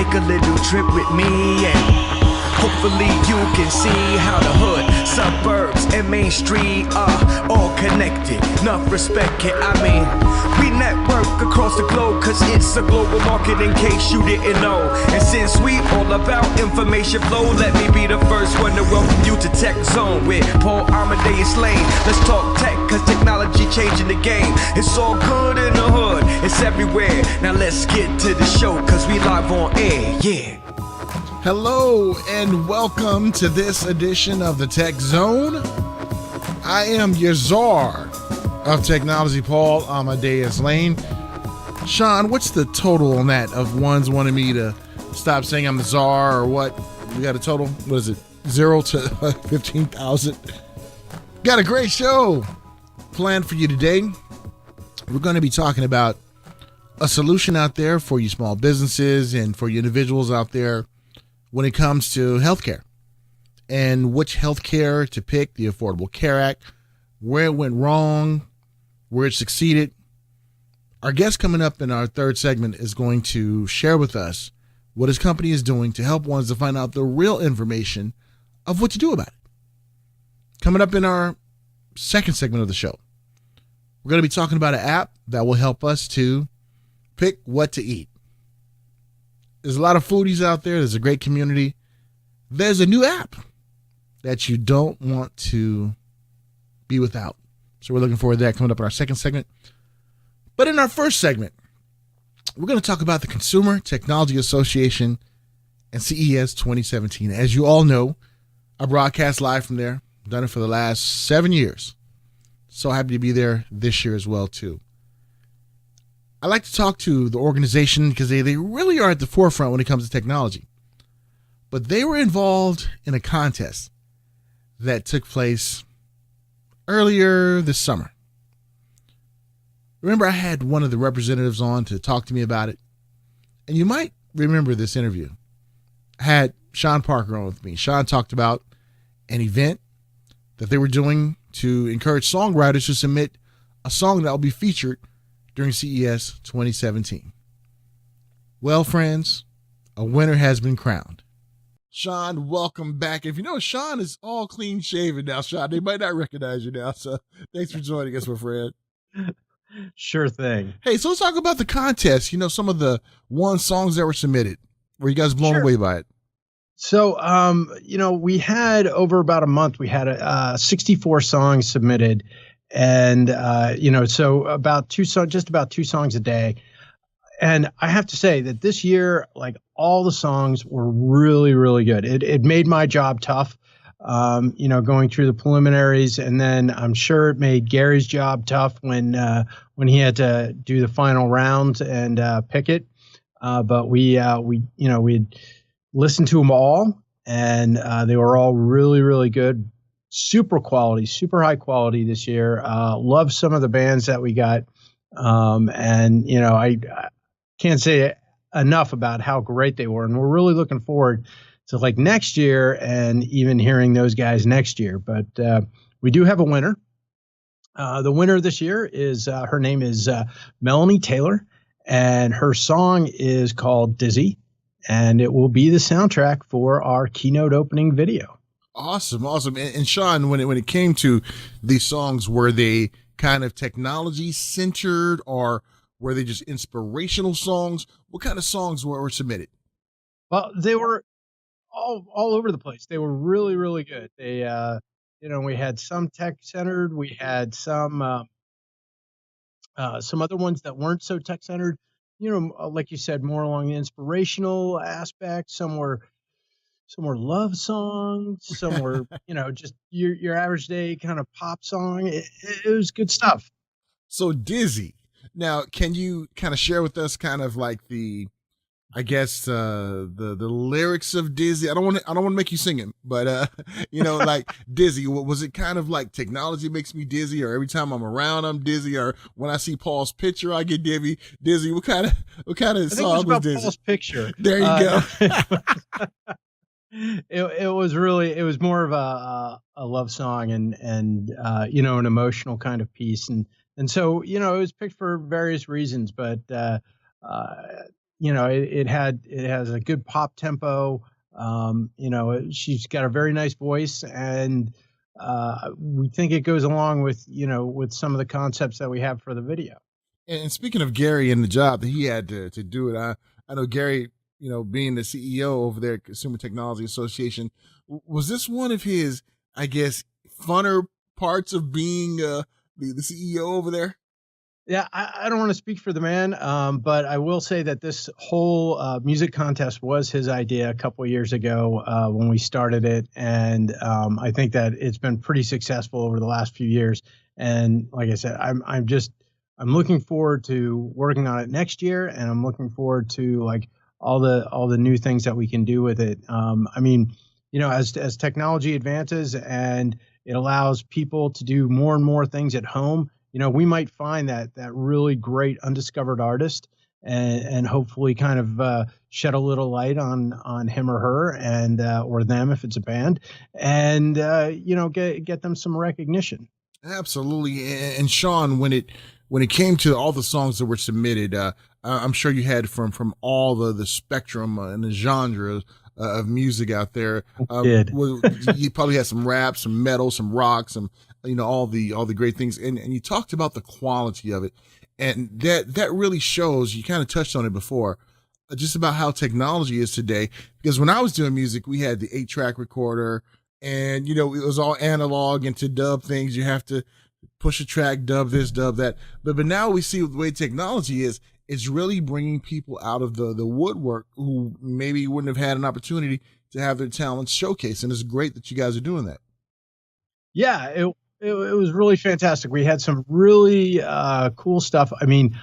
take a little trip with me and hopefully you can see how the hood, suburbs, and Main Street are all connected. Enough respect it, I mean, we network across the globe cause it's a global market in case you didn't know. And since we all about information flow, let me be the first one to welcome you to Tech Zone with Paul Amadeus Lane. Let's talk tech cause technology changing the game. It's all good in the hood, it's everywhere. Now let's get to the show cause we live on air, yeah. Hello and welcome to this edition of the Tech Zone. I am your czar of technology, Paul Amadeus Lane. Sean, what's the total on that of ones wanting me to stop saying I'm the czar or what? We got a total, what is it, 0 to 15,000? Got a great show planned for you today. We're going to be talking about a solution out there for you small businesses and for you individuals out there when it comes to healthcare and which healthcare to pick, the Affordable Care Act, where it went wrong, where it succeeded. Our guest coming up in our third segment is going to share with us what his company is doing to help ones to find out the real information of what to do about it. Coming up in our second segment of the show, we're going to be talking about an app that will help us to pick what to eat. There's a lot of foodies out there. There's a great community. There's a new app that you don't want to be without. So we're looking forward to that coming up in our second segment. But in our first segment, we're going to talk about the Consumer Technology Association and CES 2017. As you all know, I broadcast live from there. I've done it for the last 7 years. So happy to be there this year as well, too. I like to talk to the organization because they really are at the forefront when it comes to technology. But they were involved in a contest that took place earlier this summer. Remember, I had one of the representatives on to talk to me about it. And you might remember this interview. I had Sean Parker on with me. Sean talked about an event that they were doing to encourage songwriters to submit a song that will be featured during CES 2017. Well, friends, a winner has been crowned. Sean, welcome back. If you know, Sean is all clean shaven now, Sean. They might not recognize you now, so thanks for joining us, my friend. Sure thing. Hey, so let's talk about the contest. You know, some of the songs that were submitted. Were you guys blown away by it? So, we had over about a month, we had 64 songs submitted. And, so about just about two songs a day. And I have to say that this year, like all the songs were really, really good. It made my job tough, going through the preliminaries. And then I'm sure it made Gary's job tough when he had to do the final round and pick it. But we'd listened to them all and they were all really, really good. Super quality, super high quality this year. Love some of the bands that we got. I can't say enough about how great they were. And we're really looking forward to like next year and even hearing those guys next year. But we do have a winner. The winner this year is, her name is Melanie Taylor, and her song is called Dizzy, and it will be the soundtrack for our keynote opening video. Awesome. And Sean, when it came to these songs, were they kind of technology centered or were they just inspirational songs? What kind of songs were submitted? Well, they were all over the place. They were really, really good. They, we had some tech centered. We had some other ones that weren't so tech centered. Like you said, more along the inspirational aspect. Some were love songs, some were, just your average day kind of pop song. It was good stuff. So Dizzy. Now, can you kind of share with us kind of like the lyrics of Dizzy? I don't want to make you sing it, but like Dizzy, was it kind of like technology makes me dizzy, or every time I'm around I'm dizzy, or when I see Paul's picture I get dizzy? What kind of song was Dizzy? Paul's picture. There you go. It was more of a love song and an emotional kind of piece, and so it was picked for various reasons, but it has a good pop tempo. She's got a very nice voice, and we think it goes along with some of the concepts that we have for the video. And speaking of Gary and the job that he had to do it, I know Gary, being the CEO over there at Consumer Technology Association, was this one of his, I guess, funner parts of being the CEO over there? Yeah, I don't want to speak for the man, but I will say that this whole music contest was his idea a couple of years ago when we started it, and I think that it's been pretty successful over the last few years. And like I said, I'm looking forward to working on it next year, and I'm looking forward to like all the new things that we can do with it. As technology advances and it allows people to do more and more things at home, we might find that really great undiscovered artist and hopefully kind of shed a little light on him or her and or them if it's a band, and get them some recognition. Absolutely. And Sean, when it came to all the songs that were submitted, I'm sure you had from all the spectrum and the genre of music out there. You probably had some rap, some metal, some rock, some all the great things, and you talked about the quality of it, and that really shows. You kind of touched on it before, just about how technology is today. Because when I was doing music, we had the 8-track recorder, and it was all analog, and to dub things you have to push a track, dub this, dub that. But now we see the way technology is. It's really bringing people out of the woodwork who maybe wouldn't have had an opportunity to have their talents showcased, and it's great that you guys are doing that. Yeah, it was really fantastic. We had some really cool stuff. I mean,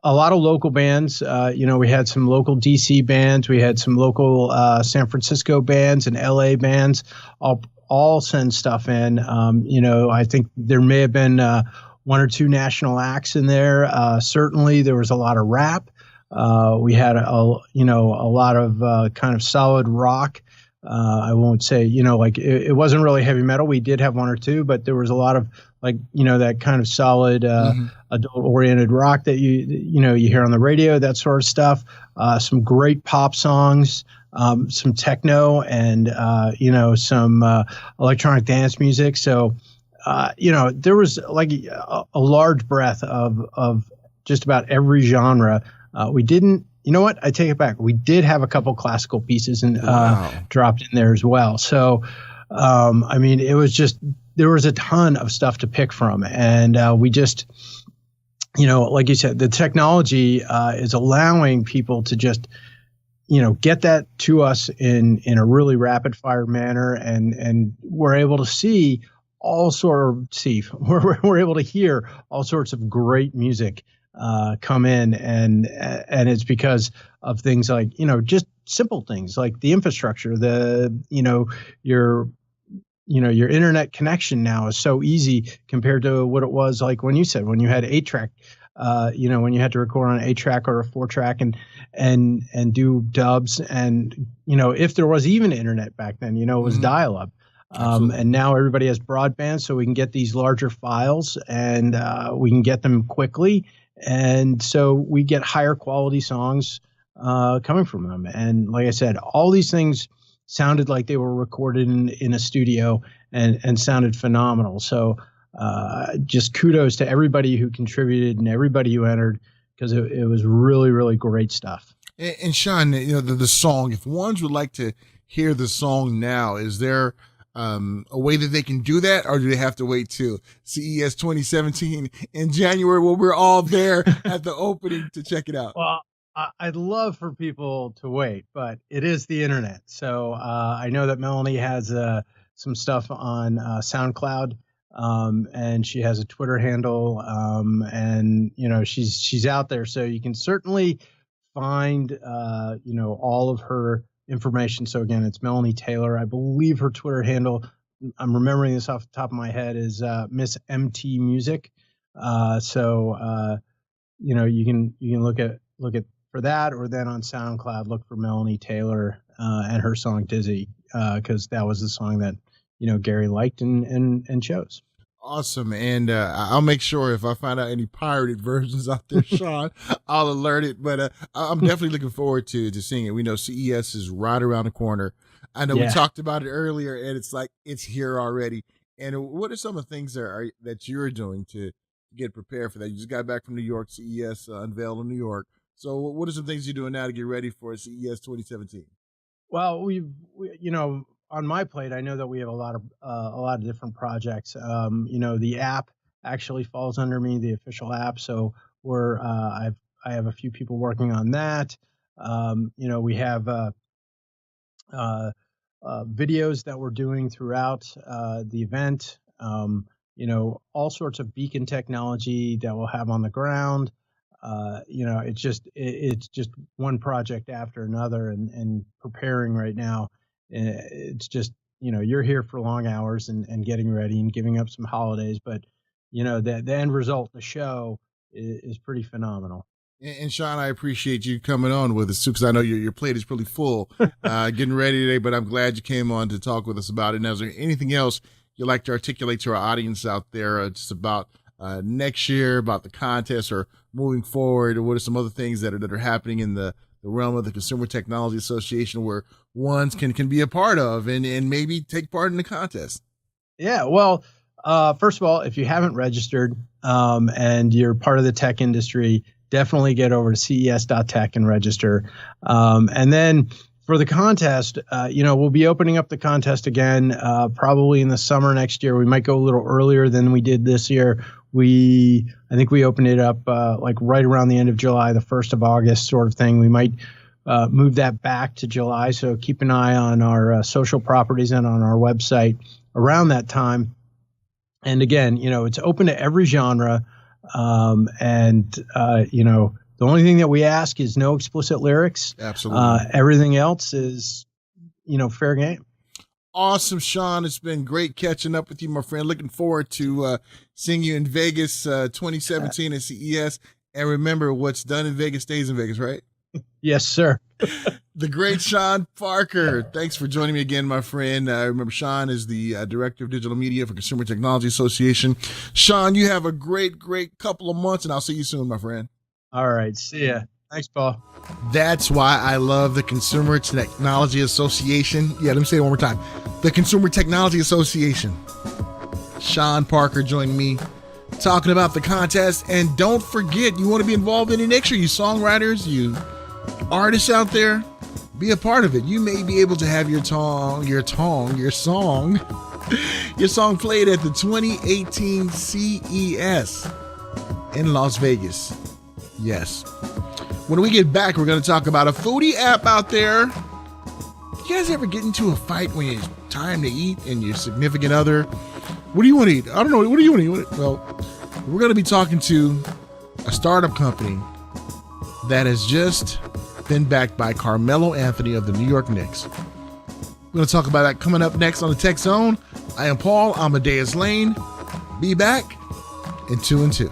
a lot of local bands. We had some local DC bands. We had some local San Francisco bands and LA bands. All send stuff in. I think there may have been one or two national acts in there. Certainly, there was a lot of rap. We had a lot of kind of solid rock. I won't say, it wasn't really heavy metal. We did have one or two, but there was a lot of that kind of solid adult-oriented rock that you hear on the radio, that sort of stuff. Some great pop songs, some techno, and some electronic dance music. So, there was like a large breadth of just about every genre. We didn't. You know what? I take it back. We did have a couple classical pieces and dropped in there as well. So, it was just, there was a ton of stuff to pick from. And we just, like you said, the technology is allowing people to just, get that to us in a really rapid fire manner. And we're able to see we're able to hear all sorts of great music come in, and it's because of things like just simple things like the infrastructure, your internet connection now is so easy compared to what it was like when you had 8-track, when you had to record on an 8-track or a 4-track and do dubs, and if there was even internet back then, it was dial-up. And now everybody has broadband, so we can get these larger files and we can get them quickly. And so we get higher quality songs coming from them. And like I said, all these things sounded like they were recorded in a studio and sounded phenomenal. So just kudos to everybody who contributed and everybody who entered, because it was really, really great stuff. And Sean, the song, if ones would like to hear the song now, is there a way that they can do that, or do they have to wait till CES 2017 in January when we're all there at the opening to check it out? Well, I'd love for people to wait, but it is the internet. So I know that Melanie has some stuff on SoundCloud, and she has a Twitter handle, and she's out there, so you can certainly find all of her information. So again, it's Melanie Taylor. I believe her Twitter handle, I'm remembering this off the top of my head, is Miss MT Music. So you can look at for that, or then on SoundCloud look for Melanie Taylor and her song Dizzy, because that was the song that Gary liked and chose. Awesome. And I'll make sure if I find out any pirated versions out there, Sean, I'll alert it. But I'm definitely looking forward to seeing it. We know CES is right around the corner. I know we talked about it earlier, and it's like it's here already. And what are some of the things that you're doing to get prepared for that? You just got back from New York, CES unveiled in New York. So what are some things you're doing now to get ready for CES 2017? Well, on my plate, I know that we have a lot of different projects. The app actually falls under me, the official app. So I have a few people working on that. We have videos that we're doing throughout the event. All sorts of beacon technology that we'll have on the ground. It's just one project after another, and preparing right now. It's just, you're here for long hours and getting ready and giving up some holidays, but the end result, the show is pretty phenomenal. And Sean, I appreciate you coming on with us too, because I know your plate is pretty full, getting ready today, but I'm glad you came on to talk with us about it. Now, is there anything else you'd like to articulate to our audience out there just about next year, about the contest, or moving forward, or what are some other things that are happening in the realm of the Consumer Technology Association where ones can be a part of and maybe take part in the contest? Yeah, well, first of all, if you haven't registered and you're part of the tech industry, definitely get over to ces.tech and register. And then for the contest, we'll be opening up the contest again probably in the summer next year. We might go a little earlier than we did this year. I think we opened it up like right around the end of July, the 1st of August sort of thing. We might move that back to July. So keep an eye on our social properties and on our website around that time. And again, it's open to every genre. The only thing that we ask is no explicit lyrics. Absolutely. Everything else is, fair game. Awesome, Sean. It's been great catching up with you, my friend. Looking forward to seeing you in Vegas 2017 at CES. And remember, what's done in Vegas stays in Vegas, right? Yes, sir. The great Sean Parker. Thanks for joining me again, my friend. Remember, Sean is the Director of Digital Media for Consumer Technology Association. Sean, you have a great couple of months, and I'll see you soon, my friend. All right. See ya. Thanks, Paul. That's why I love the Consumer Technology Association. Yeah, let me say it one more time. The Consumer Technology Association. Sean Parker joined me talking about the contest. And don't forget, you want to be involved in it next year. You songwriters, you artists out there, be a part of it. You may be able to have your song played at the 2018 CES in Las Vegas. Yes. When we get back, we're going to talk about a foodie app out there. You guys ever get into a fight when it's time to eat and your significant other? What do you want to eat? I don't know. What do you want to eat? Well, we're going to be talking to a startup company that has just been backed by Carmelo Anthony of the New York Knicks. We're going to talk about that coming up next on the Tech Zone. I am Paul Amadeus Lane. Be back in 2 and 2.